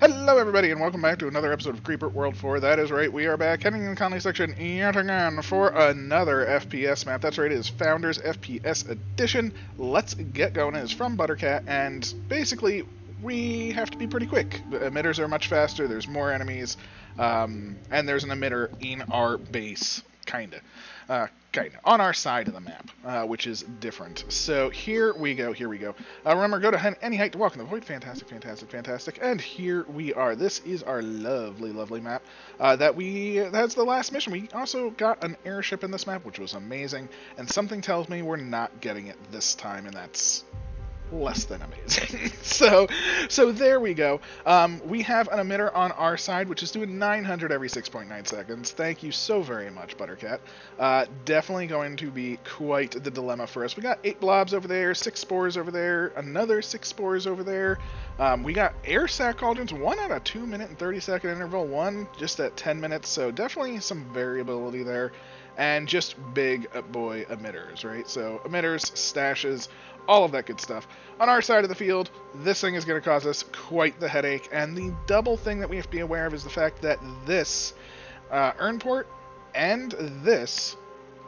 Hello everybody and welcome back to another episode of Creeper World 4. That is right, we are back heading in the colony section yet again for another FPS map. That's right, it is Founders FPS Edition. Let's get going. It is from Buttercat, and basically we have to be pretty quick. The emitters are much faster, there's more enemies, and there's an emitter in our base, kinda, on our side of the map, which is different. So here we go. Remember, go to any height to walk in the void. Fantastic. And here we are. This is our lovely map. That's the last mission. We also got an airship in this map, which was amazing. And something tells me we're not getting it this time, and that's less than amazing. so there we go. We have an emitter on our side, which is doing 900 every 6.9 seconds. Thank you so very much, Buttercat. Definitely going to be quite the dilemma for us. We got 8 blobs over there, 6 spores over there, another 6 spores over there. We got air sac cauldrons, 1 at a 2 minute and 30 second interval, 1 just at 10 minutes, so definitely some variability there. And just big boy emitters, right? So emitters, stashes, all of that good stuff. On our side of the field, this thing is going to cause us quite the headache, and the double thing that we have to be aware of is the fact that this urn port and this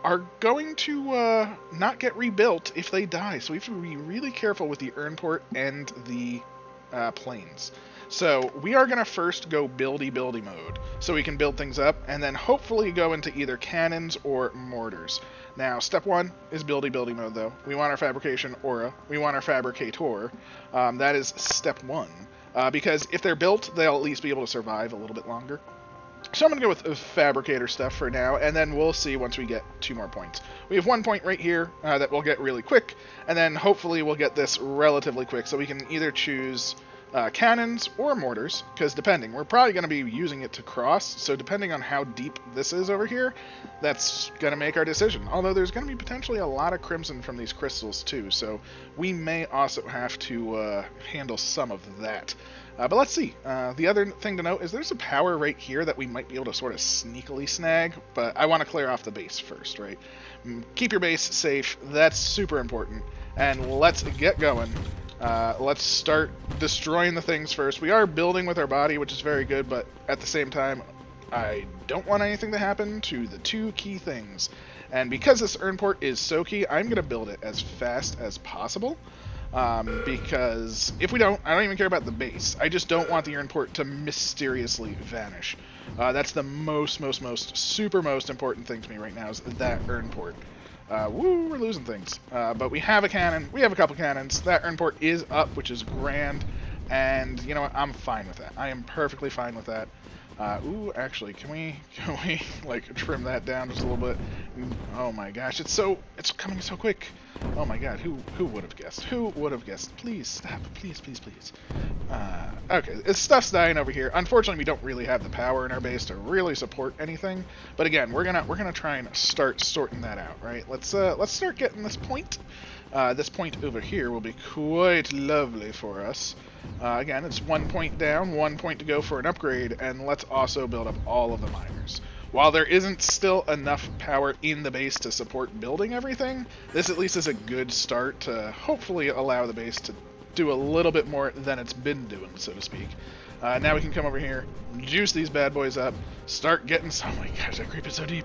are going to not get rebuilt if they die, so we have to be really careful with the urn port and the planes. So we are going to first go buildy mode, so we can build things up, and then hopefully go into either cannons or mortars. Now, step 1 is buildy mode, though. We want our fabrication aura. We want our fabricator. That is step 1, because if they're built, they'll at least be able to survive a little bit longer. So I'm going to go with fabricator stuff for now, and then we'll see once we get 2 more points. We have 1 point right here that we'll get really quick, and then hopefully we'll get this relatively quick, so we can either choose cannons or mortars, because depending, we're probably going to be using it to cross, so depending on how deep this is over here, that's going to make our decision. Although there's going to be potentially a lot of crimson from these crystals too, so we may also have to handle some of that. But let's see. The other thing to note is there's a power right here that we might be able to sort of sneakily snag, but I want to clear off the base first, right? Keep your base safe, that's super important, and let's get going. Let's start destroying the things first. We are building with our body, which is very good, but at the same time, I don't want anything to happen to the 2 key things. And because this urn port is so key, I'm going to build it as fast as possible. Because if we don't, I don't even care about the base. I just don't want the urn port to mysteriously vanish. That's the most important thing to me right now, is that urn port. Woo, we're losing things. But we have a cannon. We have a couple cannons. That urn port is up, which is grand. And you know what? I'm fine with that. I am perfectly fine with that. Ooh, actually, can we like trim that down just a little bit? Oh my gosh, it's coming so quick. Oh my god, who would have guessed? Who would have guessed? Please stop, please. Okay, this stuff's dying over here. Unfortunately, we don't really have the power in our base to really support anything. But again, we're gonna try and start sorting that out, right? Let's start getting this point. This point over here will be quite lovely for us. Again, it's 1 point down, 1 point to go for an upgrade, and let's also build up all of the miners. While there isn't still enough power in the base to support building everything, this at least is a good start to hopefully allow the base to do a little bit more than it's been doing, so to speak. Now we can come over here, juice these bad boys up, start getting... Oh my gosh, that creep is so deep.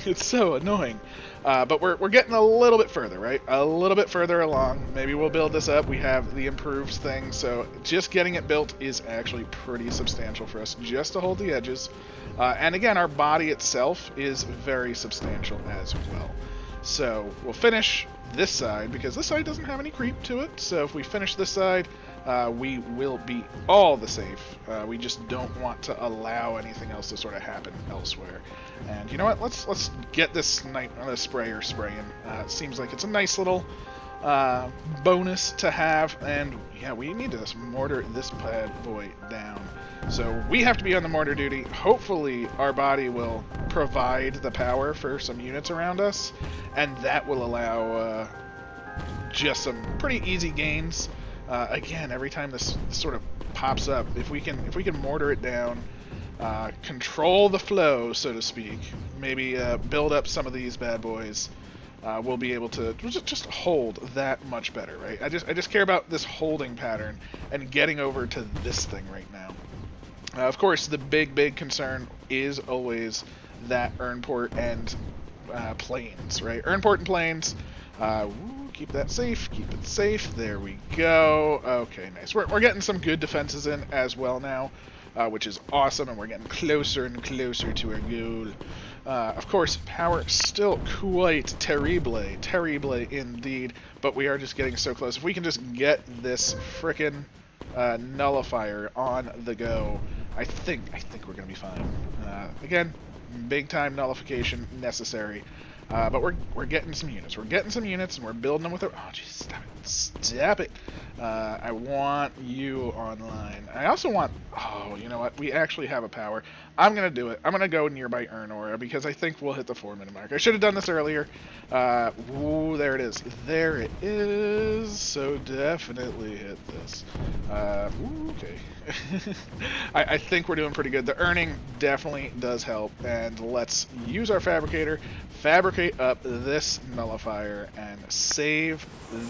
It's so annoying. But we're getting a little bit further, right? A little bit further along. Maybe we'll build this up. We have the improved thing, so just getting it built is actually pretty substantial for us, just to hold the edges. And again, our body itself is very substantial as well. So we'll finish this side, because this side doesn't have any creep to it, so if we finish this side, we will be all the safe. We just don't want to allow anything else to sort of happen elsewhere. And you know what? Let's get this sprayer spraying. It seems like it's a nice little bonus to have, and yeah, we need to mortar this bad boy down. So we have to be on the mortar duty. Hopefully our body will provide the power for some units around us, and that will allow just some pretty easy gains. Again, every time this sort of pops up, if we can mortar it down, control the flow, so to speak, maybe build up some of these bad boys, we'll be able to just hold that much better, right? I just care about this holding pattern and getting over to this thing right now. Of course, the big concern is always that earn port and planes, right? Earn port and planes. Keep that safe. Keep it safe. There we go. Okay, nice. We're getting some good defenses in as well now, which is awesome, and we're getting closer and closer to our goal. Of course, power still quite terrible indeed, but we are just getting so close. If we can just get this frickin' nullifier on the go, I think we're gonna be fine. Again, big time nullification necessary. But we're getting some units. We're getting some units, and we're building them with our... Oh, jeez, stop it. I want you online. I also want... Oh, you know what? We actually have a power. I'm going to do it. I'm going to go nearby Earn because I think we'll hit the 4-minute mark. I should have done this earlier. Ooh, there it is. There it is. So definitely hit this. Ooh, okay. I think we're doing pretty good. The earning definitely does help. And let's use our fabricator, fabricate up this nullifier, and save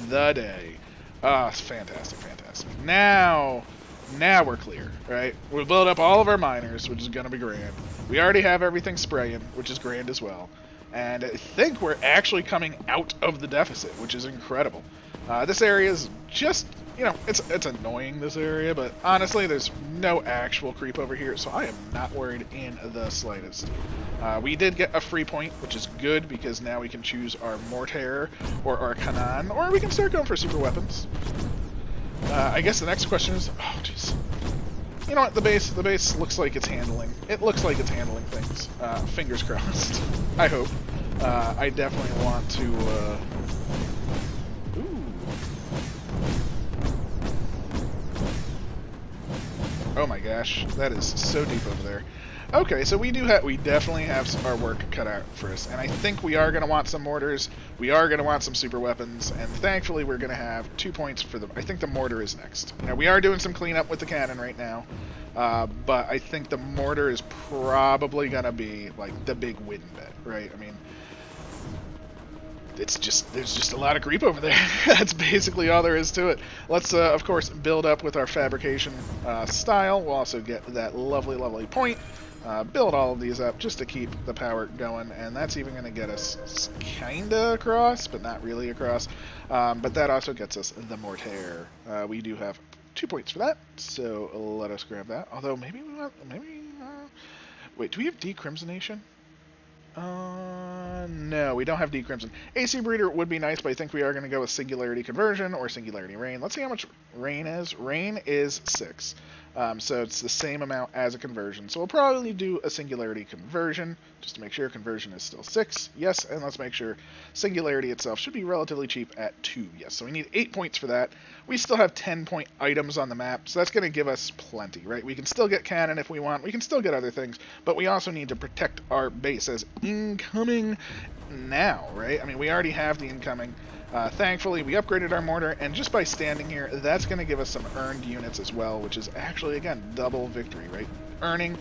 the day. Ah, fantastic. Now we're clear, right? We'll build up all of our miners, which is going to be grand. We already have everything spraying, which is grand as well. And I think we're actually coming out of the deficit, which is incredible. This area is just, you know, it's annoying, this area, but honestly, there's no actual creep over here, so I am not worried in the slightest. We did get a free point, which is good, because now we can choose our mortar or our cannon, or we can start going for super weapons. I guess the next question is, oh jeez, you know what? The base looks like it's handling. It looks like it's handling things. Fingers crossed. I hope. I definitely want to. Ooh. Oh my gosh, that is so deep over there. Okay, so we definitely have our work cut out for us, and I think we are going to want some mortars, we are going to want some super weapons, and thankfully we're going to have 2 points for them. I think the mortar is next. You know, we are doing some cleanup with the cannon right now, but I think the mortar is probably going to be like the big win bet, right? I mean, there's just a lot of creep over there. That's basically all there is to it. Let's of course build up with our fabrication style. We'll also get that lovely point. Build all of these up just to keep the power going, and that's even going to get us kinda across, but not really across. But that also gets us the mortar. We do have 2 points for that, so let us grab that. Although maybe we want, wait, do we have decrimsonation? No, we don't have decrimson. AC breeder would be nice, but I think we are going to go with singularity conversion or singularity rain. Let's see how much rain is. Rain is 6. So it's the same amount as a conversion. So we'll probably do a singularity conversion, just to make sure conversion is still 6. Yes, and let's make sure singularity itself should be relatively cheap at 2. Yes, so we need 8 points for that. We still have 10-point items on the map, so that's going to give us plenty, right? We can still get cannon if we want. We can still get other things, but we also need to protect our base as incoming now, right? I mean, we already have the incoming. Thankfully, we upgraded our mortar, and just by standing here, that's going to give us some earned units as well, which is actually, again, double victory, right? Earning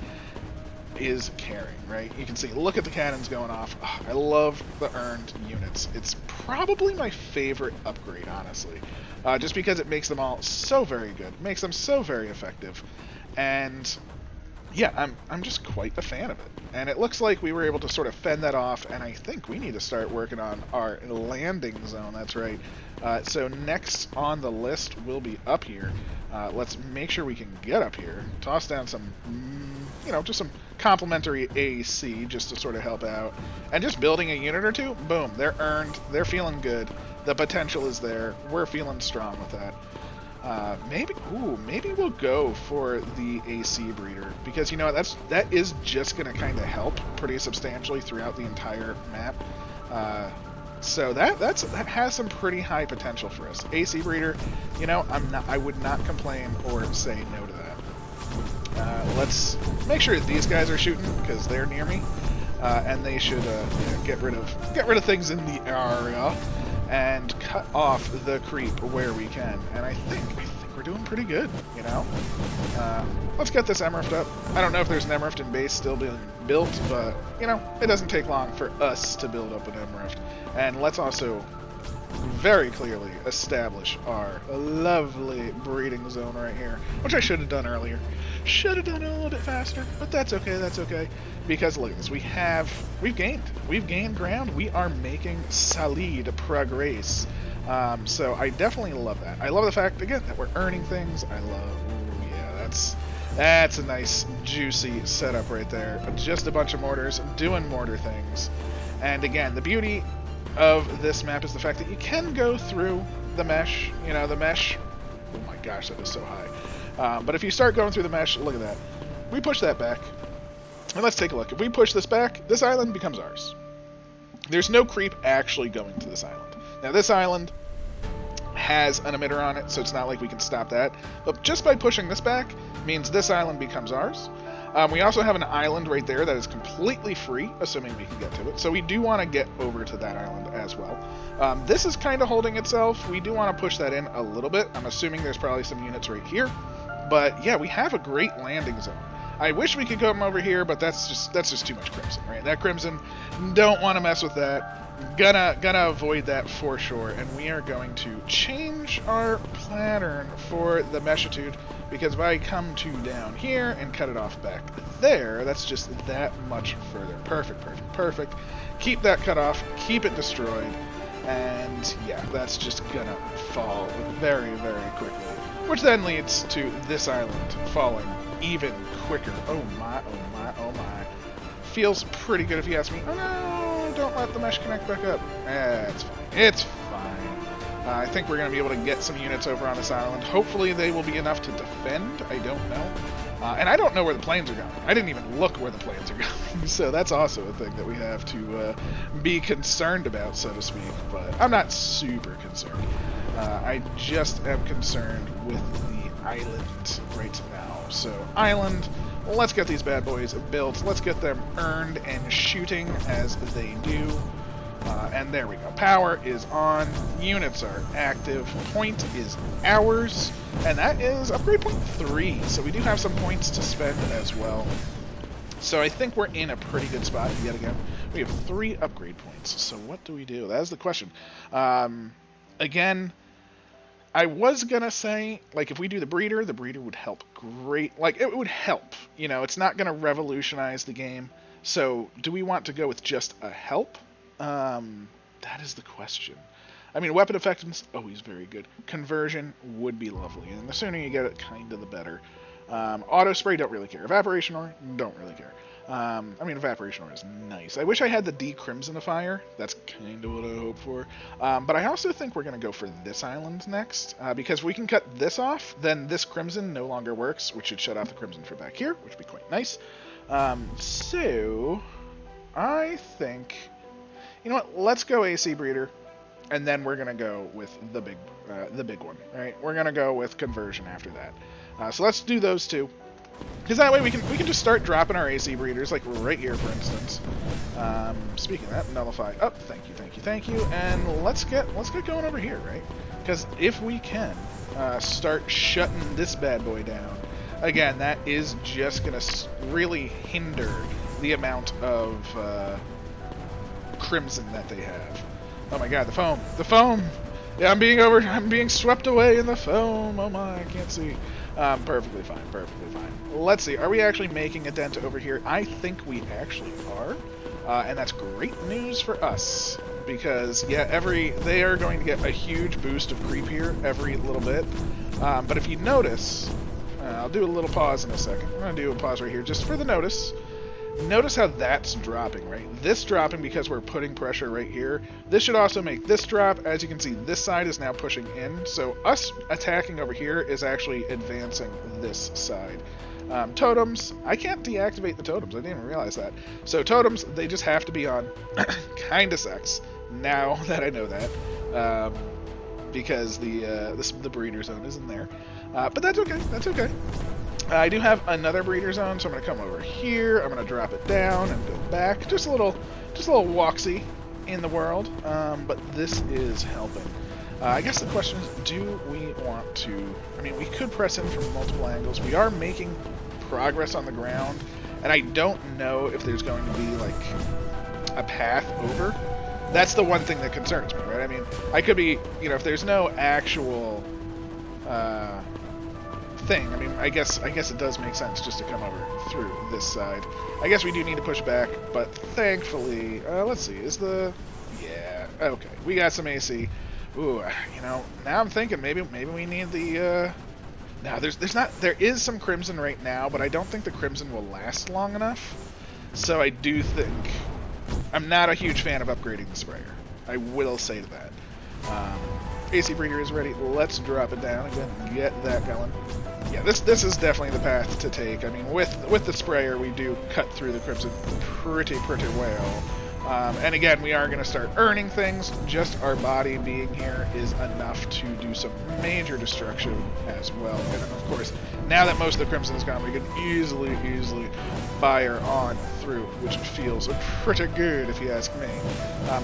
is caring, right? You can see, look at the cannons going off. Oh, I love the earned units. It's probably my favorite upgrade, honestly, just because it makes them all so very good, makes them so very effective, and yeah, I'm just quite a fan of it. And it looks like we were able to sort of fend that off, and I think we need to start working on our landing zone. That's right. So next on the list will be up here. Let's make sure we can get up here. Toss down some, you know, just some complimentary AC just to sort of help out. And just building a unit or two, boom, they're earned. They're feeling good. The potential is there. We're feeling strong with that. Maybe we'll go for the AC breeder, because you know that is just going to kind of help pretty substantially throughout the entire map. So that has some pretty high potential for us. AC breeder, you know, I would not complain or say no to that. Let's make sure these guys are shooting because they're near me, and they should get rid of things in the area and cut off the creep where we can. And I think we're doing pretty good, you know? Let's get this Emerald up. I don't know if there's an Emerald in base still being built, but, you know, it doesn't take long for us to build up an Emerald. And let's also very clearly establish our lovely breeding zone right here, which I should have done earlier. Should have done it a little bit faster, but that's okay, that's okay. Because look at this, we've gained ground. We are making solid progress. So I definitely love that. I love the fact, again, that we're earning things. I love, ooh, yeah, that's a nice, juicy setup right there. Just a bunch of mortars doing mortar things. And again, the beauty of this map is the fact that you can go through the mesh. You know, the mesh, oh my gosh, that is so high. But if you start going through the mesh, look at that. We push that back. And let's take a look. If we push this back, this island becomes ours. There's no creep actually going to this island. Now, this island has an emitter on it, so it's not like we can stop that. But just by pushing this back means this island becomes ours. We also have an island right there that is completely free, assuming we can get to it. So we do want to get over to that island as well. This is kind of holding itself. We do want to push that in a little bit. I'm assuming there's probably some units right here. But yeah, we have a great landing zone. I wish we could come over here, but that's just too much crimson, right? That crimson, don't want to mess with that. Gonna avoid that for sure, and we are going to change our pattern for the meshitude, because if I come to down here and cut it off back there, that's just that much further. Perfect, perfect, perfect. Keep that cut off, keep it destroyed, and yeah, that's just gonna fall very, very quickly, which then leads to this island falling even quicker. Oh my, oh my, oh my. Feels pretty good if you ask me. Oh no, don't let the mesh connect back up. It's fine. It's fine. I think we're going to be able to get some units over on this island. Hopefully they will be enough to defend. I don't know. And I don't know where the planes are going. I didn't even look where the planes are going. So that's also a thing that we have to be concerned about, so to speak. But I'm not super concerned. I just am concerned with the island right now. So island, let's get these bad boys built. Let's get them earned and shooting as they do. And there we go. Power is on. Units are active. Point is ours. And that is upgrade point 3. So we do have some points to spend as well. So I think we're in a pretty good spot yet again. We have 3 upgrade points. So what do we do? That is the question. Again, I was gonna say, like, if we do the breeder would help great. Like, it would help. You know, it's not gonna revolutionize the game. So, do we want to go with just a help? That is the question. I mean, weapon effectiveness, always very good. Conversion would be lovely, and the sooner you get it, kind of the better. Auto spray, don't really care. Evaporation ore, don't really care. I mean, evaporation ore is nice. I wish I had the decrimsonifier. That's kind of what I hope for. But I also think we're going to go for this island next, because if we can cut this off, then this crimson no longer works, which should shut off the crimson for back here, which would be quite nice. So, I think, you know what, let's go AC breeder, and then we're going to go with the big one, right? We're going to go with conversion after that. So let's do those two. Because that way we can just start dropping our AC breeders, like right here, for instance. Speaking of that, nullify up. Thank you, thank you, thank you. And let's get going over here, right? Because if we can start shutting this bad boy down, again, that is just gonna really hinder the amount of crimson that they have. Oh my God, the foam, the foam! Yeah, I'm being swept away in the foam. Oh my, I can't see. Perfectly fine, perfectly fine. Let's see, are we actually making a dent over here? I think we actually are, and that's great news for us, because, yeah, they are going to get a huge boost of creep here every little bit, but if you notice, I'll do a little pause in a second. I'm going to do a pause right here just for the notice. Notice how that's dropping, right? This dropping because we're putting pressure right here. This should also make this drop. As you can see, this side is now pushing in. So us attacking over here is actually advancing this side. Totems, I can't deactivate the totems. I didn't even realize that. So totems, they just have to be on. Kinda sucks now that I know that. Because the breeder zone isn't there. But that's okay. That's okay. I do have another breeder zone, so I'm going to come over here. I'm going to drop it down and go back. Just a little walksy in the world, but this is helping. I guess the question is, do we want to... I mean, we could press in from multiple angles. We are making progress on the ground, and I don't know if there's going to be, like, a path over. That's the one thing that concerns me, right? I mean, I could be, you know, if there's no actual thing, I mean, I guess it does make sense just to come over through this side. I guess we do need to push back, but thankfully, let's see, is the... Yeah, okay, we got some AC. Ooh, you know, now I'm thinking maybe we need the, no, there is some Crimson right now, but I don't think the Crimson will last long enough. So I do think, I'm not a huge fan of upgrading the sprayer. I will say that. AC breeder is ready. Let's drop it down and get that going. Yeah, this is definitely the path to take. I mean, with the sprayer, we do cut through the Crimson pretty well. And again, we are going to start earning things. Just our body being here is enough to do some major destruction as well. And then, of course, now that most of the Crimson is gone, we can easily fire on through, which feels pretty good if you ask me.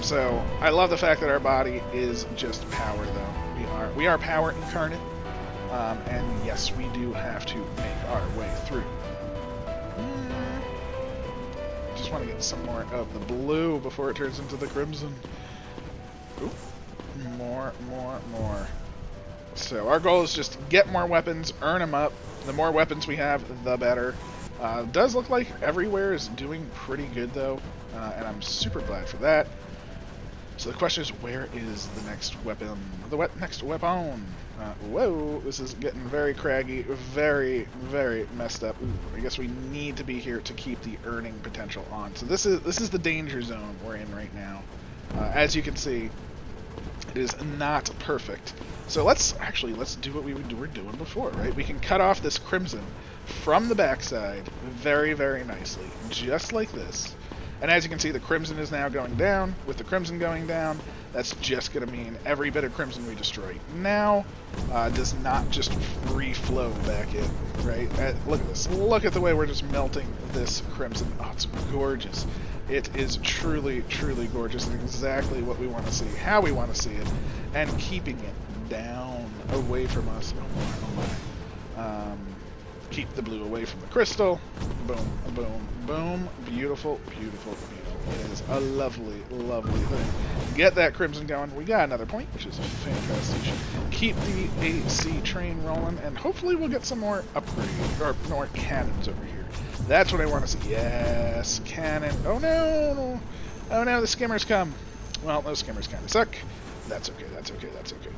So I love the fact that our body is just power, though. We are power incarnate. And yes, we do have to make our way through. Just want to get some more of the blue before it turns into the crimson. Ooh. More. So our goal is just to get more weapons, earn them up. The more weapons we have, the better. Does look like everywhere is doing pretty good, though, and I'm super glad for that. So the question is, where is the next weapon? The next weapon. Whoa, this is getting very craggy, very messed up. Ooh, I guess we need to be here to keep the earning potential on. So this is the danger zone we're in right now. As you can see, it is not perfect. So let's do what we were doing before, right? We can cut off this crimson from the backside very nicely, just like this. And as you can see, the crimson is now going down. With the crimson going down, that's just going to mean every bit of crimson we destroy now does not just free flow back in, right? Look at this. Look at the way we're just melting this crimson. Oh, it's gorgeous. It is truly gorgeous and exactly what we want to see, how we want to see it, and keeping it down away from us. Oh my. Keep the blue away from the crystal. Boom. Beautiful. It is a lovely thing. Get that crimson going. We got another point, which is fantastic. Keep the AC train rolling, and hopefully we'll get some more upgrades, or more cannons over here. That's what I want to see. Yes, cannon. Oh no, the skimmers come. Well, those skimmers kind of suck. That's okay.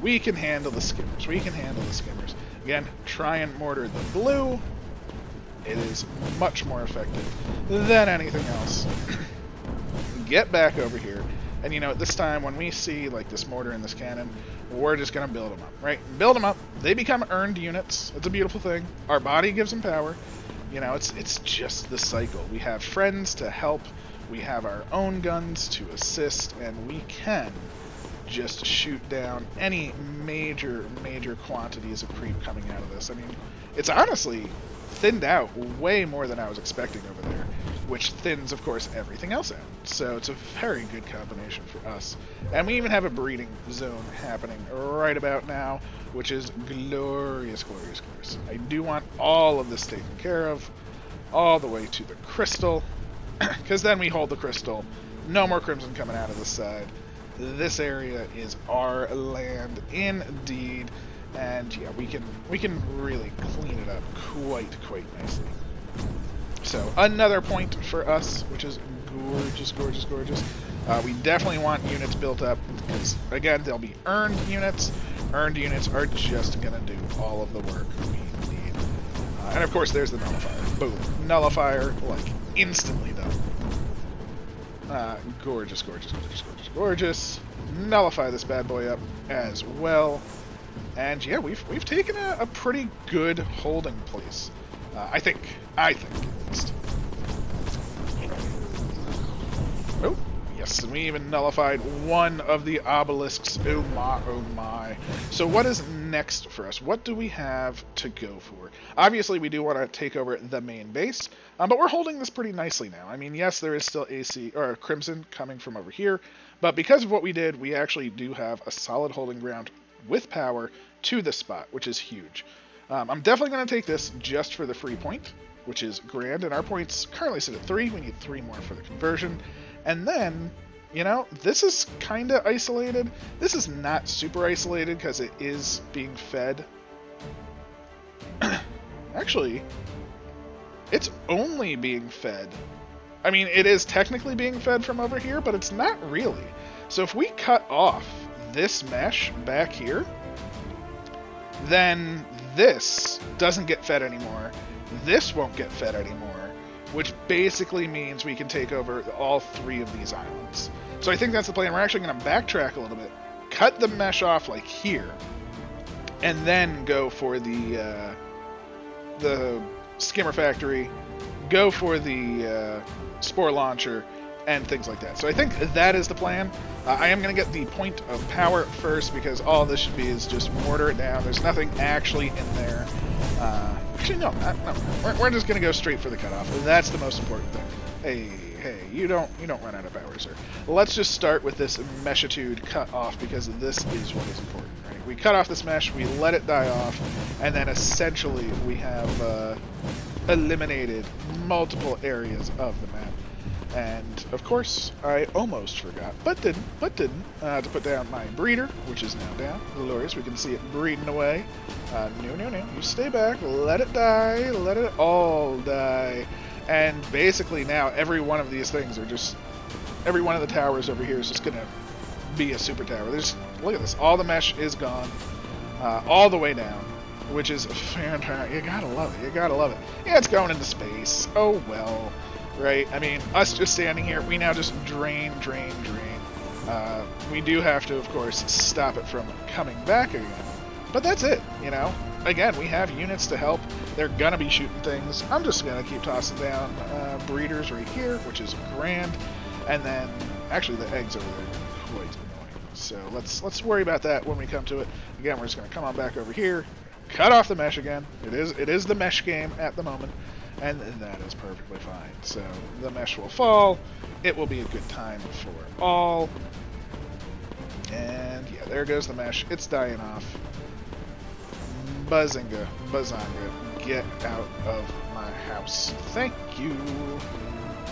We can handle the skimmers. Again, try and mortar the blue. It is much more effective than anything else. Get back over here. And you know, this time when we see like this mortar and this cannon, we're just going to build them up, right? Build them up. They become earned units. It's a beautiful thing. Our body gives them power. You know, it's just the cycle. We have friends to help. We have our own guns to assist. And we can just shoot down any major quantities of creep coming out of this. I mean, it's honestly thinned out way more than I was expecting over there, which thins, of course, everything else out. So it's a very good combination for us. And we even have a breeding zone happening right about now, which is glorious. I do want all of this taken care of, all the way to the crystal, because then we hold the crystal. No more crimson coming out of this side. This area is our land indeed, and yeah, we can really clean it up quite nicely. So another point for us, which is gorgeous. We definitely want units built up because again, they'll be earned units. Earned units are just gonna do all of the work we need. And of course, there's the nullifier. Boom, nullifier, like instantly done. Gorgeous. Nullify this bad boy up as well. And yeah, we've taken a pretty good holding place. I think at least. Oh, yes, and we even nullified one of the obelisks. Oh my. So what is next for us? What do we have to go for? Obviously, we do want to take over the main base, but we're holding this pretty nicely now. I mean, yes, there is still AC or Crimson coming from over here, but because of what we did, we actually do have a solid holding ground with power to this spot, which is huge. I'm definitely going to take this just for the free point, which is grand, and our points currently sit at 3. We need 3 more for the conversion. And then, you know, this is kind of isolated. This is not super isolated because it is being fed. Actually, it's only being fed. I mean, it is technically being fed from over here, but it's not really. So if we cut off this mesh back here, then this doesn't get fed anymore. This won't get fed anymore, which basically means we can take over all 3 of these islands. So I think that's the plan. We're actually going to backtrack a little bit, cut the mesh off like here, and then go for the skimmer factory, go for the spore launcher, and things like that. So I think that is the plan. I am going to get the point of power first because all this should be is just mortar it down. There's nothing actually in there. Actually, no. We're just going to go straight for the cutoff. That's the most important thing. Hey, you don't run out of power, sir. Let's just start with this meshitude cut off because this is what is important. Right? We cut off this mesh, we let it die off, and then essentially we have eliminated multiple areas of the map. And of course, I almost forgot, but didn't, to put down my breeder, which is now down. Glorious, we can see it breeding away. No, you stay back, let it die, let it all die. And basically now, every one of these things are just, every one of the towers over here is just gonna be a super tower. There's, look at this, all the mesh is gone, all the way down, which is fantastic. You gotta love it, Yeah, it's going into space, oh well. Right? I mean, us just standing here, we now just drain. We do have to, of course, stop it from coming back again. But that's it, you know? Again, we have units to help. They're gonna be shooting things. I'm just gonna keep tossing down breeders right here, which is grand. And then, actually, the eggs over there are quite annoying. So let's worry about that when we come to it. Again, we're just gonna come on back over here, cut off the mesh again. It is the mesh game at the moment. And that is perfectly fine. So the mesh will fall. It will be a good time for all. And yeah, there goes the mesh. It's dying off. Buzzinga, Buzzonga, get out of my house. Thank you.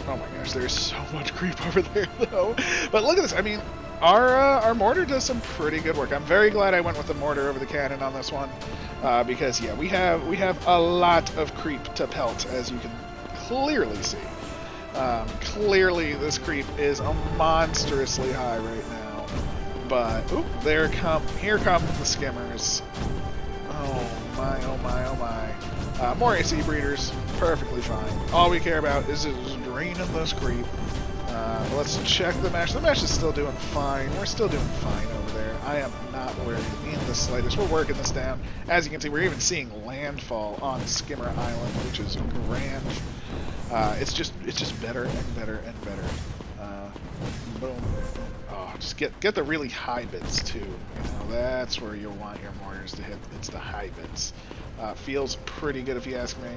Oh my gosh, there's so much creep over there though. But look at this. I mean, our mortar does some pretty good work. I'm very glad I went with the mortar over the cannon on this one. Because yeah, we have a lot of creep to pelt, as you can clearly see. Clearly, this creep is monstrously high right now. But oop, here come the skimmers. Oh my. More AC breeders, perfectly fine. All we care about is just draining this creep. Let's check the mesh. The mesh is still doing fine. We're still doing fine over there. I am not worried in the slightest. We're working this down. As you can see, we're even seeing landfall on Skimmer Island, which is grand. It's just better and better. Boom. Oh, just get the really high bits too. You know, that's where you'll want your mortars to hit. It's the high bits. Feels pretty good if you ask me.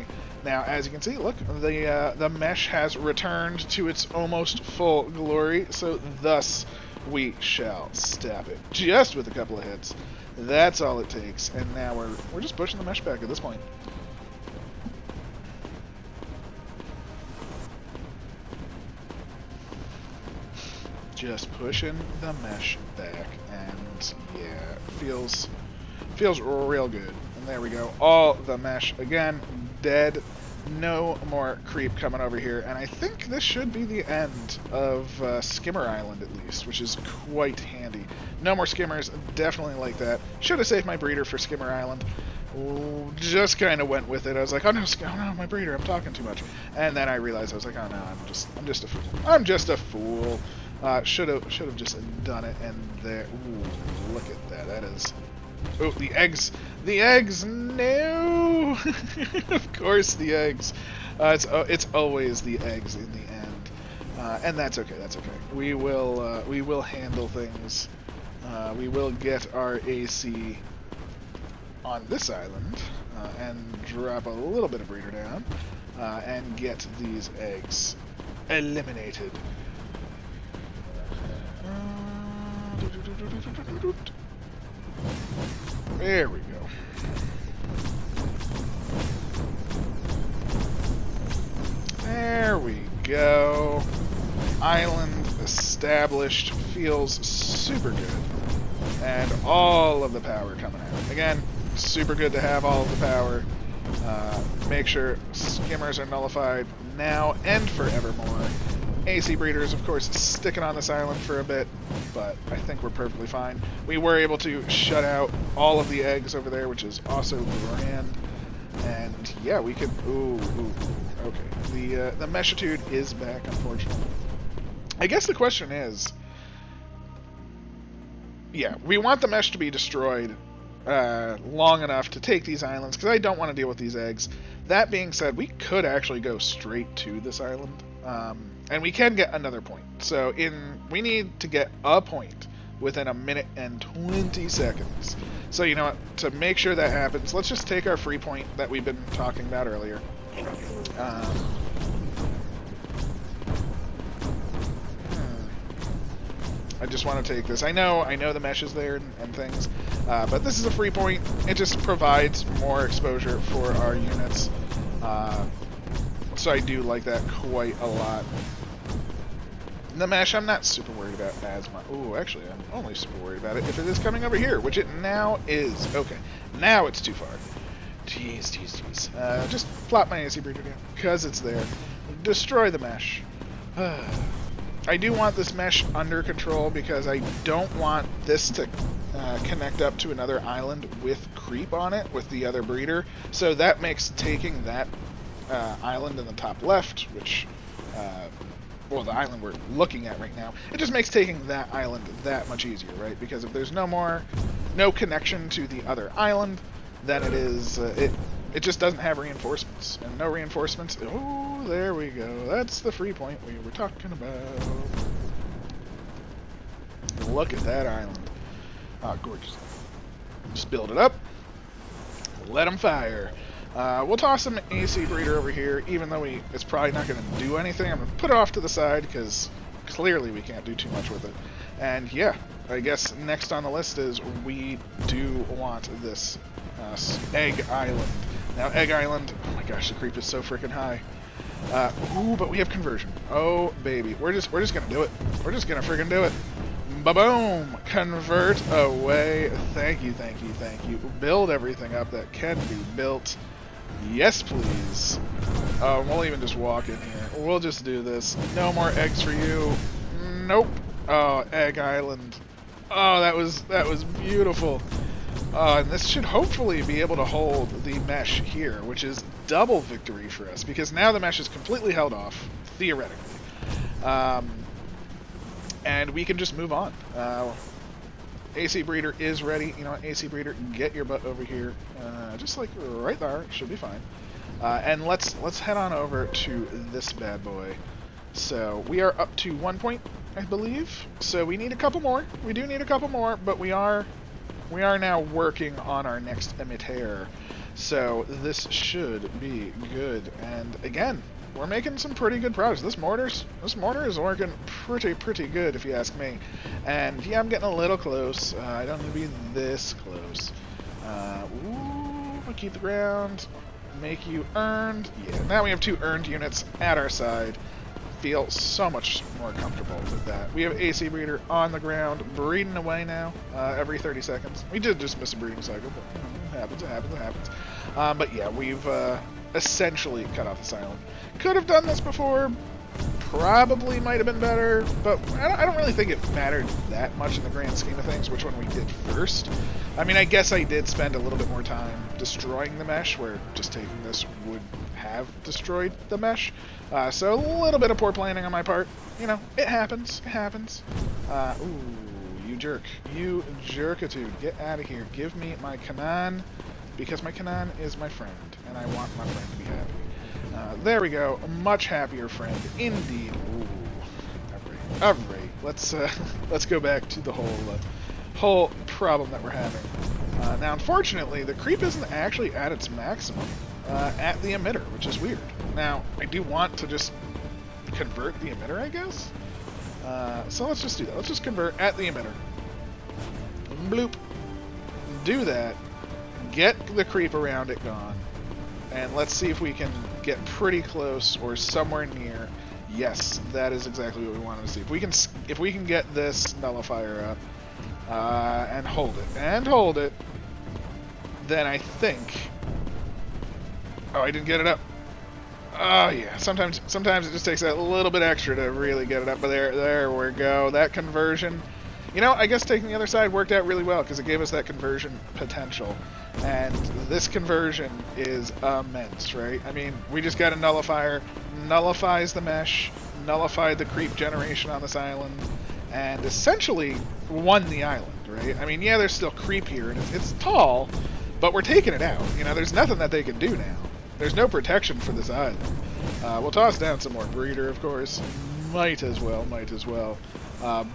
Now, as you can see, look, the mesh has returned to its almost full glory, so thus we shall stab it just with a couple of hits. That's all it takes, and now we're just pushing the mesh back at this point. Just pushing the mesh back, and yeah, feels real good. And there we go. All the mesh again dead. No more creep coming over here, and I think this should be the end of Skimmer Island at least, which is quite handy. No more skimmers, definitely like that. Should have saved my breeder for Skimmer Island. Just kind of went with it. I was like, oh no, my breeder, I'm talking too much. And then I realized I was like, oh no, I'm just a fool. I'm just a fool. Should have just done it, and there. Ooh, look at that. That is. Oh, the eggs! The eggs! No! Of course, the eggs. It's always the eggs in the end, and that's okay. That's okay. We will handle things. We will get our AC on this island and drop a little bit of breeder down and get these eggs eliminated. There we go. There we go. Island established. Feels super good. And all of the power coming out. Again, super good to have all of the power. Make sure skimmers are nullified now and forevermore. AC breeders, of course, sticking on this island for a bit, but I think we're perfectly fine. We were able to shut out all of the eggs over there, which is also grand. And yeah, we could. Ooh. Okay. The meshitude is back, unfortunately. I guess the question is, yeah, we want the mesh to be destroyed long enough to take these islands, because I don't want to deal with these eggs. That being said, we could actually go straight to this island, and we can get another point. So we need to get a point within a minute and 20 seconds. So you know what, to make sure that happens, let's just take our free point that we've been talking about earlier. I just want to take this. I know the mesh is there and things, but this is a free point. It just provides more exposure for our units. So I do like that quite a lot. The mesh, I'm not super worried about as much. Ooh, actually, I'm only super worried about it if it is coming over here, which it now is. Okay, now it's too far. Jeez. Just plop my AC breeder down, because it's there. Destroy the mesh. I do want this mesh under control because I don't want this to connect up to another island with creep on it, with the other breeder. So that makes taking that island in the top left, which, well, the island we're looking at right now, it just makes taking that island that much easier, right? Because if there's no connection to the other island, then it is, it just doesn't have reinforcements. And no reinforcements, oh, there we go. That's the free point we were talking about. Look at that island. Oh, gorgeous. Just build it up. Let them fire. We'll toss some AC breeder over here, even though it's probably not going to do anything. I'm going to put it off to the side, because clearly we can't do too much with it. And yeah, I guess next on the list is we do want this Egg Island. Now, Egg Island, oh my gosh, the creep is so freaking high. Ooh, but we have conversion. Oh, baby. We're just going to do it. We're just going to freaking do it. Ba-boom! Convert away. Thank you. Build everything up that can be built. Yes, please. We'll even just walk in here. We'll just do this. No more eggs for you. Nope. Oh, Egg Island. Oh, that was beautiful. And this should hopefully be able to hold the mesh here, which is double victory for us, because now the mesh is completely held off, theoretically. And we can just move on. AC Breeder is ready. You know what, AC Breeder, get your butt over here. Just like right there, should be fine. And let's head on over to this bad boy. So we are up to 1 point, I believe. So we need a couple more. We do need a couple more, but we are now working on our next emitter. So this should be good. And again, we're making some pretty good progress. This mortar is working pretty good, if you ask me. And yeah, I'm getting a little close. I don't need to be this close. Ooh, keep the ground. Make you earned. Yeah, now we have 2 earned units at our side. Feel so much more comfortable with that. We have AC Breeder on the ground, breeding away now every 30 seconds. We did just miss a breeding cycle, but it happens. But yeah, we've essentially cut off this island. Could have done this before, probably might have been better, but I don't really think it mattered that much in the grand scheme of things which one we did first. I mean, I guess I did spend a little bit more time destroying the mesh, where just taking this would have destroyed the mesh. So a little bit of poor planning on my part. You know, it happens. Ooh, you jerk. You jerkitude. Get out of here. Give me my Kanan, because my Kanan is my friend, and I want my friend to be happy. There we go. A much happier friend, indeed. Ooh. All right. Let's go back to the whole problem that we're having. Now, unfortunately, the creep isn't actually at its maximum at the emitter, which is weird. Now, I do want to just convert the emitter, I guess. So let's just do that. Let's just convert at the emitter. Bloop. do that, get the creep around it gone, and let's see if we can get pretty close or somewhere near. Yes, that is exactly what we wanted to see. If we can get this nullifier up and hold it, then I think. Oh, I didn't get it up. Oh yeah, sometimes it just takes that little bit extra to really get it up. But there we go. That conversion. You know, I guess taking the other side worked out really well because it gave us that conversion potential. And this conversion is immense, right? I mean, we just got a nullifier, nullifies the mesh, nullified the creep generation on this island, and essentially won the island, right? I mean, yeah, there's still creep here, and it's tall, but we're taking it out. You know, there's nothing that they can do now. There's no protection for this island. We'll toss down some more breeder, of course. Might as well.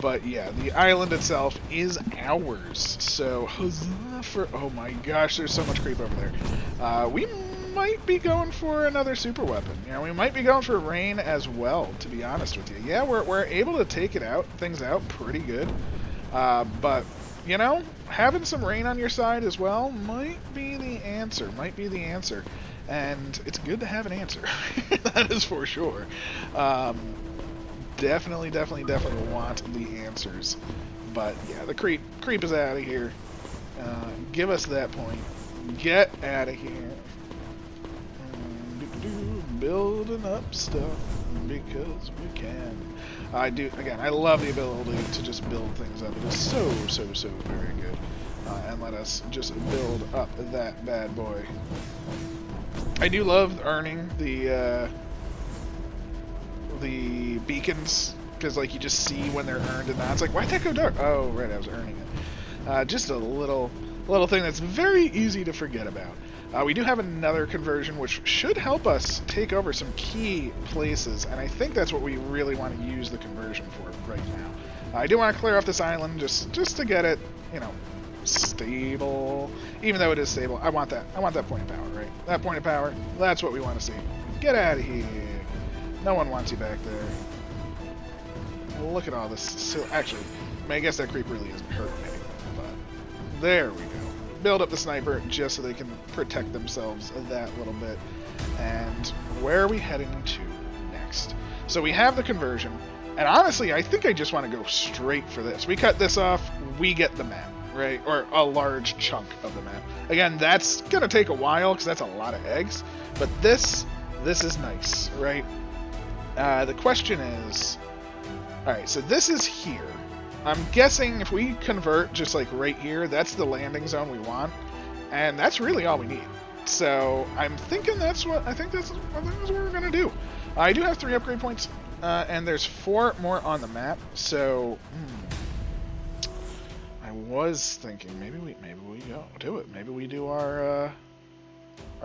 But yeah, the island itself is ours. So, huzzah for... Oh my gosh, there's so much creep over there. We might be going for another super weapon. You know, we might be going for rain as well, to be honest with you. Yeah, we're able to take things out pretty good. But, you know, having some rain on your side as well might be the answer. And it's good to have an answer. That is for sure. Definitely want the answers. But yeah, the creep is out of here. Give us that point. Get out of here. Building up stuff because we can. I love the ability to just build things up. It is so very good. And let us just build up that bad boy. I do love earning the beacons, because like you just see when they're earned and not. It's like, why'd that go dark? Oh, right, I was earning it. Just a little thing that's very easy to forget about. We do have another conversion which should help us take over some key places, and I think that's what we really want to use the conversion for right now. I do want to clear off this island just to get it, you know, stable. Even though it is stable, I want that point of power, right? That point of power, that's what we want to see. Get out of here. No one wants you back there. Look at all this. So, actually, I mean, I guess that creep really isn't hurting anything, but there we go. Build up the sniper just so they can protect themselves that little bit. And where are we heading to next? So we have the conversion, and honestly, I think I just want to go straight for this. We cut this off, we get the map, right? Or a large chunk of the map. Again, that's going to take a while because that's a lot of eggs, but this is nice, right? The question is, alright, so this is here. I'm guessing if we convert just like right here, that's the landing zone we want, and that's really all we need. So I'm thinking that's what we're gonna do. I do have 3 upgrade points, and there's 4 more on the map. So I was thinking maybe we go do it. Maybe we do our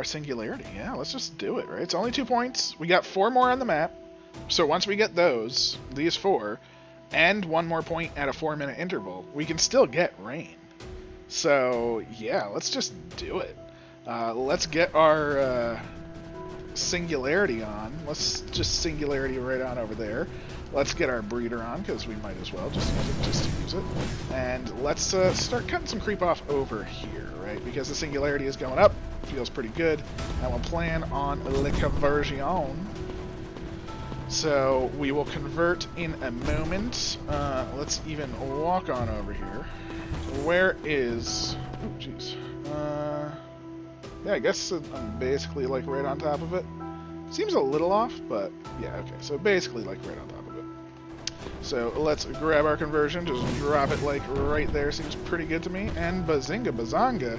singularity. Yeah, let's just do it. Right? It's only 2 points. We got 4 more on the map. So once we get these 4, and 1 more point at a 4-minute interval, we can still get rain. So yeah, let's just do it. Let's get our singularity on. Let's just singularity right on over there. Let's get our breeder on, because we might as well just to use it. And let's start cutting some creep off over here, right? Because the singularity is going up. Feels pretty good. And we'll plan on the conversion. So we will convert in a moment. Let's even walk on over here. Where is... Oh, jeez. Yeah, I guess I'm basically like right on top of it. Seems a little off, but yeah, okay. So basically like right on top of it. So let's grab our conversion, just drop it like right there. Seems pretty good to me. And bazinga bazonga.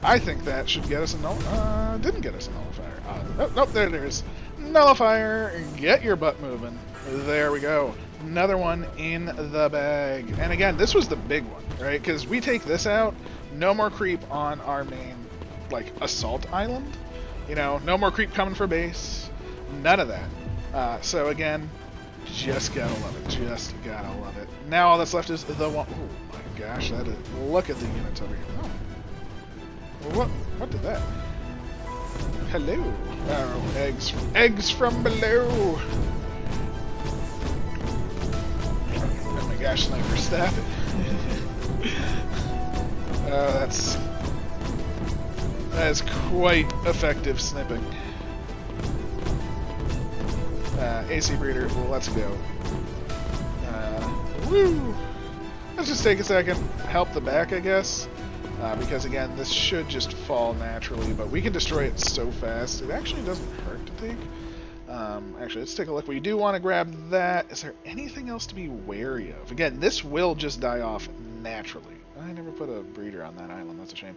I think that should get us a nullifier. Didn't get us a nullifier. Nope, there it is. Nullifier, get your butt moving. There we go. Another one in the bag. And again, this was the big one, right? Because we take this out, no more creep on our main, like, assault island. You know, no more creep coming for base. None of that. So again, just gotta love it. Just gotta love it. Now all that's left is the one. Oh my gosh, that is. Look at the units over here. Oh. What did that? Hello. Oh, eggs from below. Oh my gosh, sniper, stop it. That's quite effective snipping. AC breeder, let's go. Woo! Let's just take a second, help the back, I guess. Because again, this should just fall naturally, but we can destroy it so fast. It actually doesn't hurt to take. Actually, let's take a look. We do want to grab that. Is there anything else to be wary of? Again, this will just die off naturally. I never put a breeder on that island. That's a shame.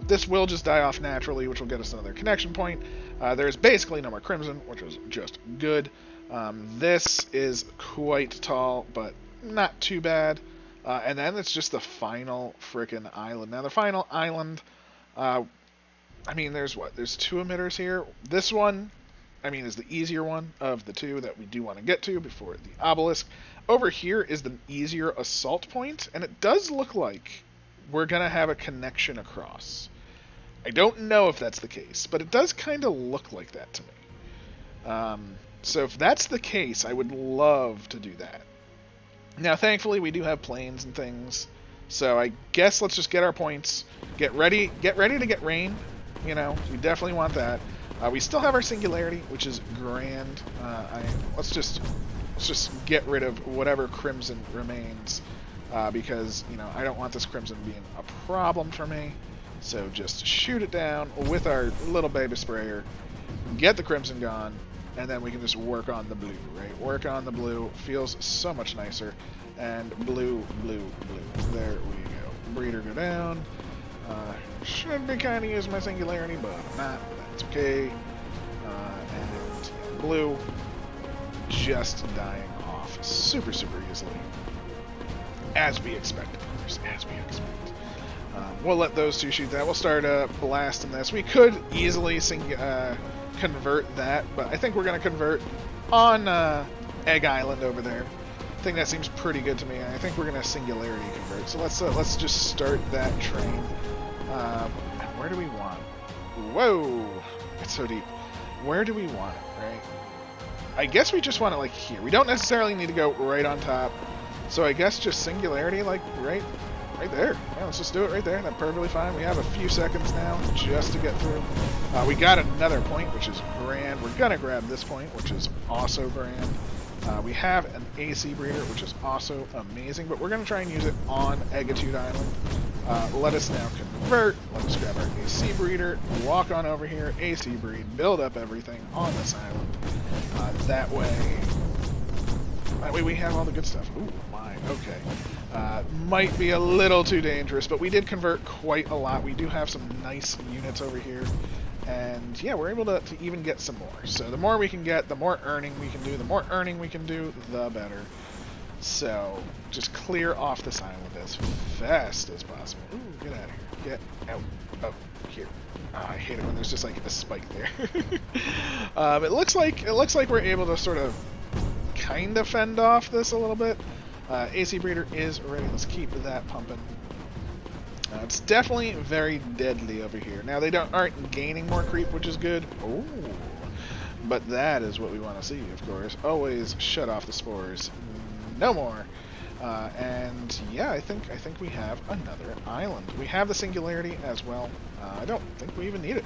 This will just die off naturally, which will get us another connection point. There's basically no more crimson, which is just good. This is quite tall, but not too bad. And then it's just the final frickin' island. Now, the final island, I mean, there's what? There's two emitters here. This one, I mean, is the easier one of the two that we do want to get to before the obelisk. Over here is the easier assault point, and it does look like we're going to have a connection across. I don't know if that's the case, but it does kind of look like that to me. So if that's the case, I would love to do that. Now, thankfully, we do have planes and things, so I guess let's just get our points. Get ready to get rain. You know, we definitely want that. We still have our singularity, which is grand. Let's just get rid of whatever crimson remains, because you know I don't want this crimson being a problem for me. So just shoot it down with our little baby sprayer, get the crimson gone, and then we can just work on the blue, right? Work on the blue. Feels so much nicer. And blue, blue, blue. There we go. Breeder go down. Should be kind of using my singularity, but I'm not. That's okay. And blue just dying off super, super easily. As we expect, of course. As we expect. We'll let those two shoot that. We'll start blasting this. We could easily convert that, but I think we're going to convert on Egg Island over there. I think that seems pretty good to me. I think we're going to singularity convert. So let's just start that train. Where do we want it? Whoa! It's so deep. Where do we want it, right? I guess we just want it like here. We don't necessarily need to go right on top. So I guess just singularity like right there. Yeah, let's just do it right there. That's perfectly fine. We have a few seconds now just to get through. We got another point, which is grand. We're going to grab this point, which is also grand. We have an AC breeder, which is also amazing, but we're going to try and use it on Eggitude Island. Let us now convert. Let us grab our AC breeder, walk on over here, AC breed, build up everything on this island. That way we have all the good stuff. Ooh, my, okay. Might be a little too dangerous, but we did convert quite a lot. We do have some nice units over here. And yeah, we're able to even get some more. So the more we can get, the more earning we can do. The more earning we can do, the better. So just clear off this island as fast as possible. Ooh, get out of here. Get out of here. I hate it when there's just like a spike there. It looks like we're able to sort of kind of fend off this a little bit. AC breeder is ready. Let's keep that pumping. It's definitely very deadly over here. Now they aren't gaining more creep, which is good. Ooh, but that is what we want to see, of course. Always shut off the spores. No more. And yeah, I think we have another island. We have the singularity as well. I don't think we even need it.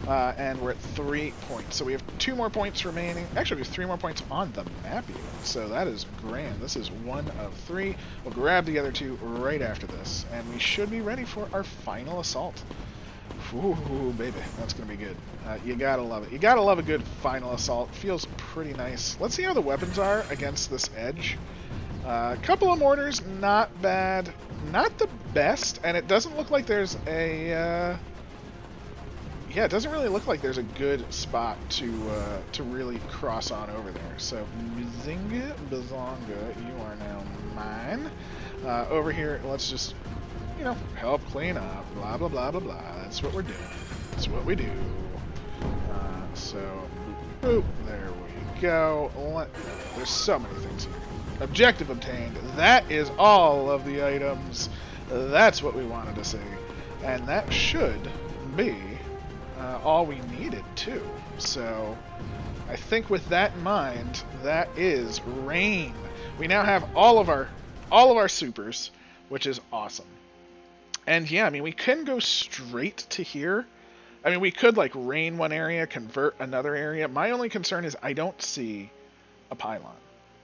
And we're at 3 points. So we have 2 more points remaining. Actually, we have 3 more points on the map even. So that is grand. This is 1 of 3. We'll grab the other 2 right after this. And we should be ready for our final assault. Ooh, baby. That's going to be good. You gotta love it. You gotta love a good final assault. Feels pretty nice. Let's see how the weapons are against this edge. A couple of mortars, not bad. Not the best, and it doesn't look like there's a... yeah, it doesn't really look like there's a good spot to really cross on over there. So, Bazinga, Bazonga, you are now mine. Over here, let's just, you know, help clean up, blah, blah, blah, blah, blah. That's what we're doing. That's what we do. So, boop, there we go. There's so many things here. Objective obtained. That is all of the items. That's what we wanted to see. And that should be all we needed too. So I think with that in mind, that is rain. We now have all of our supers. which is awesome. And yeah, I mean, we can go straight to here. I mean, we could like rain one area, convert another area. My only concern is I don't see a pylon,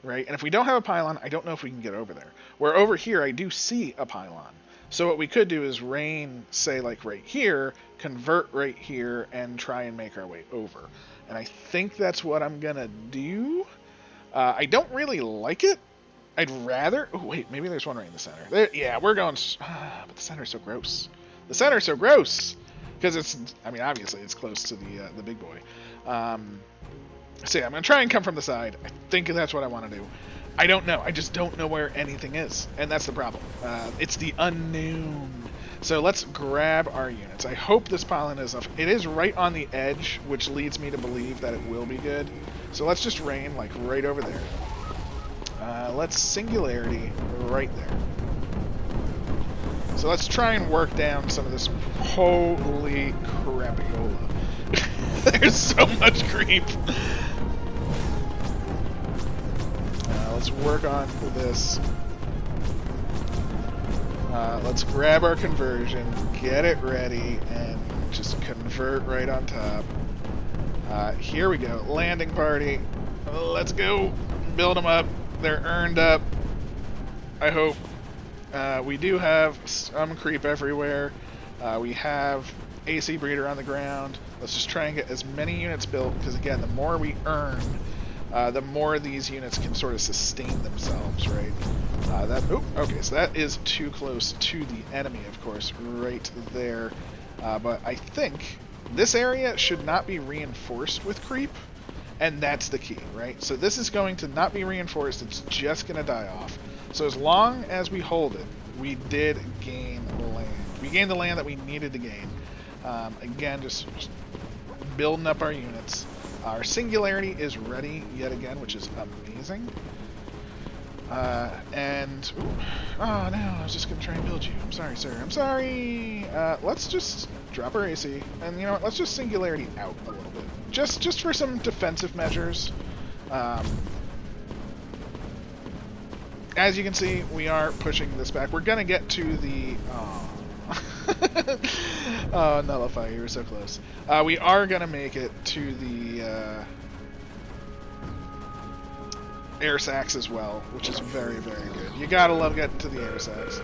right? And if we don't have a pylon, I don't know if we can get over there. Where over here, I do see a pylon. So what we could do is rain, say, like right here, convert right here, and try and make our way over. And I think that's what I'm going to do. I don't really like it. I'd rather... Oh, wait, maybe there's one right in the center. There, yeah, we're going... but the center's so gross. The center's so gross! Because it's... I mean, obviously, it's close to the big boy. So yeah, I'm going to try and come from the side. I think that's what I want to do. I don't know. I just don't know where anything is. And that's the problem. It's the unknown. So let's grab our units. I hope this pylon is up. It is right on the edge, which leads me to believe that it will be good. So let's just rain, like, right over there. Let's singularity right there. So let's try and work down some of this. Holy crapiola. There's so much creep. Let's work on this. Let's grab our conversion, get it ready, and just convert right on top. Here we go. Landing party. Let's go. Build them up. They're earned up. I hope. We do have some creep everywhere. We have AC breeder on the ground. Let's just try and get as many units built, because again, the more we earn, the more these units can sort of sustain themselves, right? Okay, so that is too close to the enemy, of course, right there. But I think this area should not be reinforced with creep, and that's the key, right? So this is going to not be reinforced, it's just going to die off. So as long as we hold it, we did gain land. We gained the land that we needed to gain. Again, just building up our units. Our singularity is ready yet again, which is amazing. And... Ooh, oh no, I was just going to try and build you. I'm sorry, sir. I'm sorry! Let's just drop our AC. And you know what? Let's just singularity out a little bit. Just for some defensive measures. As you can see, we are pushing this back. We're going to get to the... Oh. Oh, nullify, you were so close. We are going to make it to the air sacs as well, which is very, very good. You gotta love getting to the air sacs.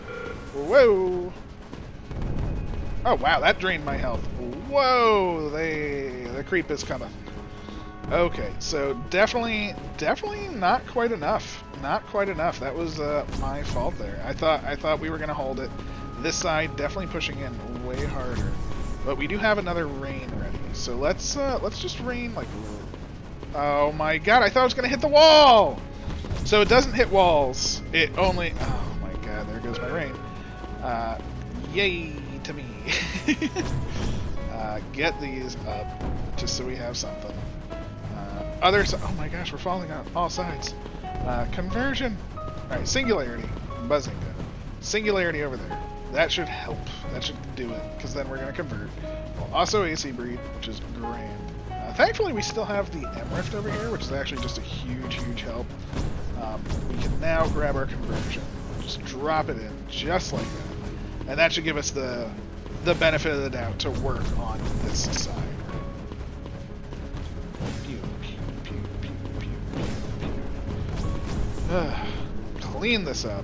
Whoa! Oh, wow, that drained my health. Whoa! The creep is coming. Okay, so definitely not quite enough. Not quite enough. That was my fault there. I thought we were going to hold it. This side definitely pushing in way harder. But we do have another rain ready. So let's just rain like... Oh my god, I thought I was going to hit the wall! So it doesn't hit walls. It only... Oh my god, there goes my rain. Yay to me. Get these up, just so we have something. Oh my gosh, we're falling on all sides. Conversion. Alright, singularity. Buzzinga. Singularity over there. That should help. That should do it, because then we're going to convert. We'll also AC breed, which is grand. Thankfully, we still have the M-Rift over here, which is actually just a huge, huge help. We can now grab our conversion. Just drop it in, just like that. And that should give us the benefit of the doubt to work on this side. Pew, pew, pew, pew, pew, pew, pew. Clean this up.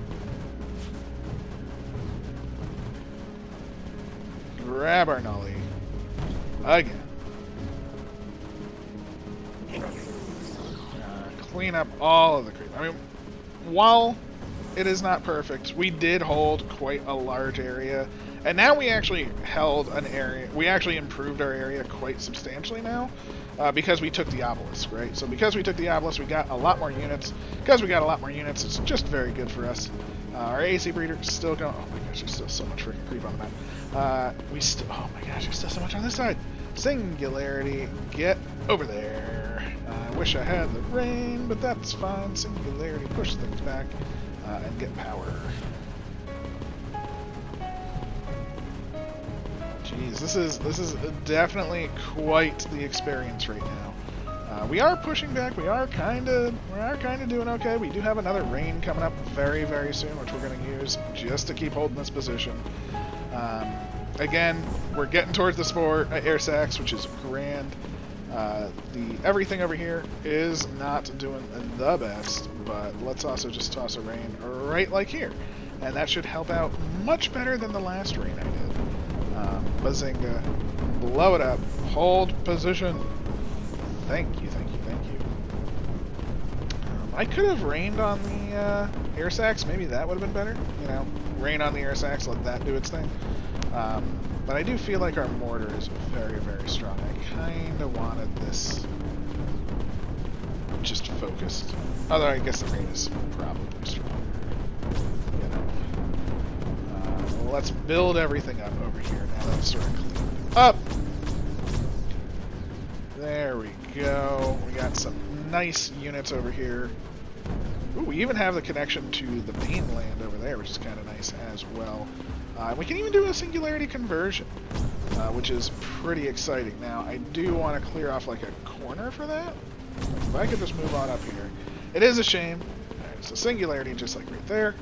Grab our nully. Again. Clean up all of the creep. I mean, while it is not perfect, we did hold quite a large area. And now we actually held an area. We actually improved our area quite substantially now. Because we took the obelisk, right? So because we took the obelisk, we got a lot more units. Because we got a lot more units, it's just very good for us. Our AC breeder is still going. Oh my gosh, there's still so much freaking creep on the map. Oh my gosh, there's still so much on this side. Singularity, get over there. I wish I had the rain, but that's fine. Singularity, push things back, and get power. Jeez, this is definitely quite the experience right now. We are pushing back. We are kind of doing okay. We do have another rain coming up very, very soon, which we're going to use just to keep holding this position. Again, we're getting towards the spore air sacs, which is grand. Everything over here is not doing the best, but let's also just toss a rain right like here, and that should help out much better than the last rain I did. Bazinga, blow it up, hold position. Thank you, thank you, thank you. I could have rained on the air sacs. Maybe that would have been better. You know, rain on the air sacs, let that do its thing. But I do feel like our mortar is very, very strong. I kind of wanted this just focused. Although I guess the rain is probably stronger. You know. Let's build everything up over here now that it's sort of cleaned up. There we go. We got some nice units over here. Ooh, we even have the connection to the mainland over there, which is kind of nice as well. We can even do a singularity conversion, which is pretty exciting. Now, I do want to clear off like a corner for that. If I could just move on up here. It is a shame. Alright, so singularity just like right there.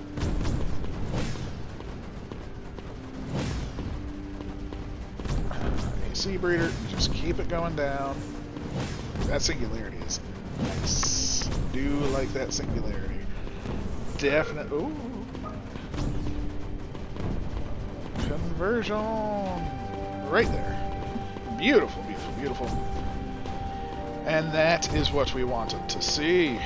AC breeder, just keep it going down. That singularity is nice. Do like that singularity. Definitely. Ooh. Conversion. Right there. Beautiful, beautiful, beautiful. And that is what we wanted to see.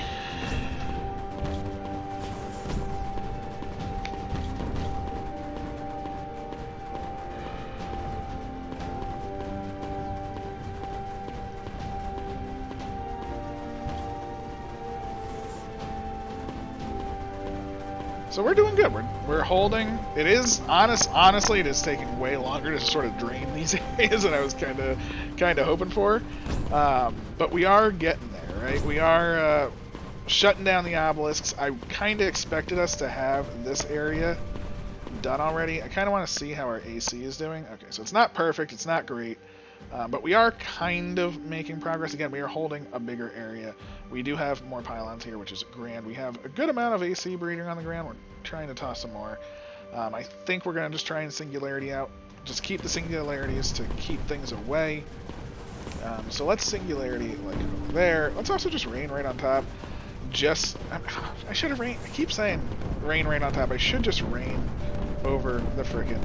So we're doing good. We're holding. It is honestly, it is taking way longer to sort of drain these areas than I was kind of hoping for. But we are getting there, right? We are shutting down the obelisks. I kind of expected us to have this area done already. I kind of want to see how our AC is doing. Okay, so it's not perfect. It's not great. But we are kind of making progress. Again, we are holding a bigger area. We do have more pylons here, which is grand. We have a good amount of AC breeding on the ground. We're trying to toss some more. I think we're going to just try and singularity out. Just keep the singularities to keep things away. So let's singularity like over there. Let's also just rain right on top. I should have rained. I keep saying rain right on top. I should just rain over the frickin'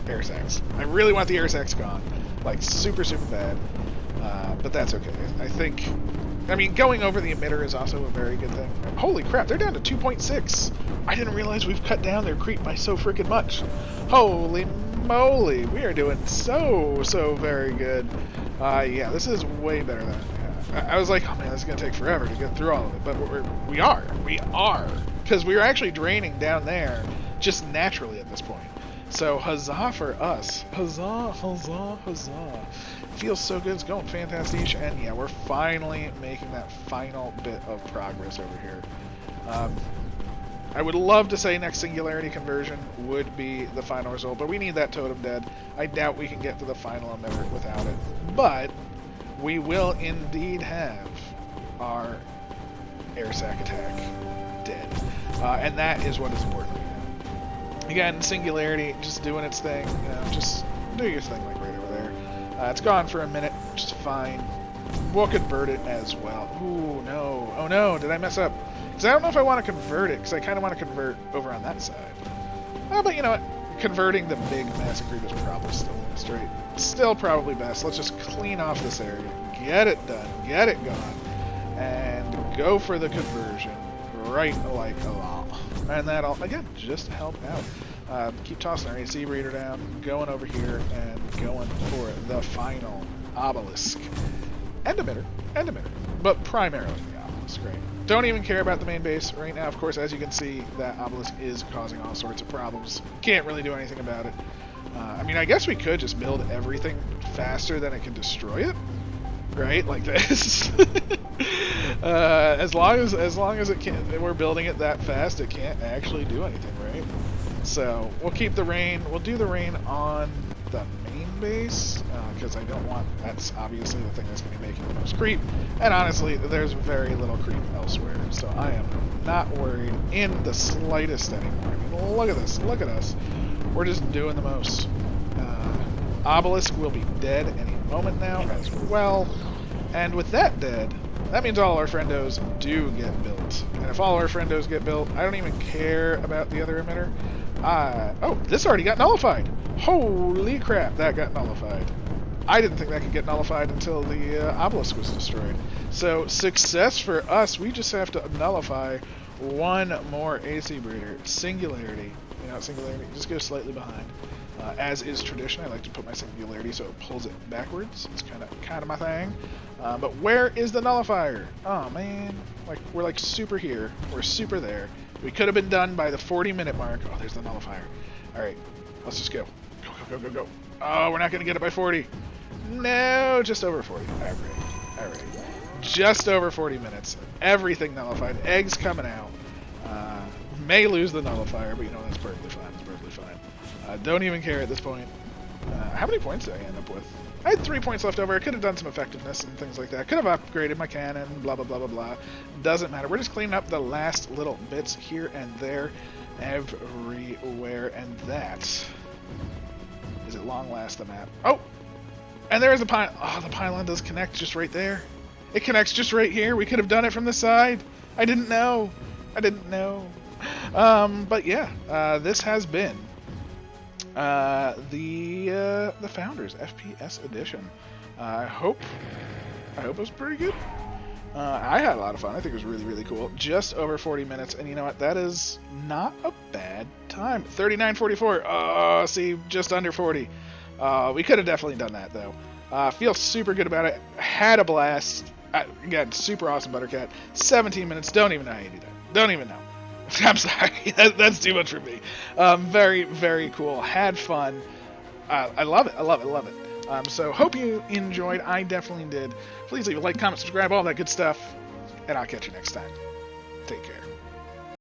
air sacs. I really want the air sacs gone. Like, super, super bad. But that's okay. I mean, going over the emitter is also a very good thing. Holy crap, they're down to 2.6. I didn't realize we've cut down their creep by so freaking much. Holy moly, we are doing so very good. Yeah, this is way better than I was like, oh man, this is going to take forever to get through all of it. But we are. Because we are actually draining down there just naturally at this point. So huzzah for us. Huzzah, huzzah, huzzah. Feels so good. It's going fantastic. And yeah, we're finally making that final bit of progress over here. I would love to say next singularity conversion would be the final result, but we need that totem dead. I doubt we can get to the final emitter without it. But we will indeed have our air sac attack dead. And that is what is important right now. Again, singularity, just doing its thing. You know, just do your thing like right over there. It's gone for a minute, which is fine. We'll convert it as well. Ooh, no. Oh no, did I mess up? Because I don't know if I want to convert it, because I kind of want to convert over on that side. But you know what? Converting the big massive creep is probably still best, right? Still probably best. Let's just clean off this area. Get it done. Get it gone. And go for the conversion. Right like a law. And that'll, again, just help out. Keep tossing our AC breeder down, going over here, and going for the final obelisk. And emitter. But primarily the obelisk, right? Don't even care about the main base right now. Of course, as you can see, that obelisk is causing all sorts of problems. Can't really do anything about it. I mean, I guess we could just build everything faster than it can destroy it, right? Like this. As long as it can, we're building it that fast, it can't actually do anything, right? So we'll keep the rain. We'll do the rain on the main base, because I don't want, that's obviously the thing that's going to be making the most creep, and honestly, there's very little creep elsewhere, so I am not worried in the slightest anymore. I mean, look at this, look at us. We're just doing the most. Obelisk will be dead any moment now as well, and with that dead, that means all our friendos do get built. And if all our friendos get built, I don't even care about the other emitter. Oh, this already got nullified. Holy crap, that got nullified. I didn't think that could get nullified until the obelisk was destroyed. So, success for us. We just have to nullify one more AC breeder. Singularity. You know, singularity just goes slightly behind. As is tradition, I like to put my singularity so it pulls it backwards. It's kind of my thing. But where is the nullifier? Oh man, like we're like super here, we're super there. We could have been done by the 40-minute mark. Oh, there's the nullifier. All right, let's just go. Go. Oh, we're not gonna get it by 40. No, just over 40. All right. Just over 40 minutes. Everything nullified. Eggs coming out. May lose the nullifier, but you know that's perfectly fine. It's perfectly fine. Don't even care at this point. How many points did I end up with? I had 3 points left over. I could have done some effectiveness and things like that. Could have upgraded my cannon, blah, blah, blah, blah, blah. Doesn't matter. We're just cleaning up the last little bits here and there, everywhere. And that is at long last the map. Oh! And there is a pylon. Oh, the pylon does connect just right there. It connects just right here. We could have done it from the side. I didn't know. But yeah, this has been the Founders FPS edition. I hope it was pretty good. I had a lot of fun. I think it was really, really cool. Just over 40 minutes, and you know what? That is not a bad time. 39:44. See, just under 40. We could have definitely done that though. Feel super good about it. Had a blast. Again, super awesome Buttercat. 17 minutes. Don't even know how you do that. Don't even know. I'm sorry, that's too much for me. Very, very cool. Had fun. I love it. So hope you enjoyed. I definitely did. Please leave a like, comment, subscribe, all that good stuff. And I'll catch you next time. Take care.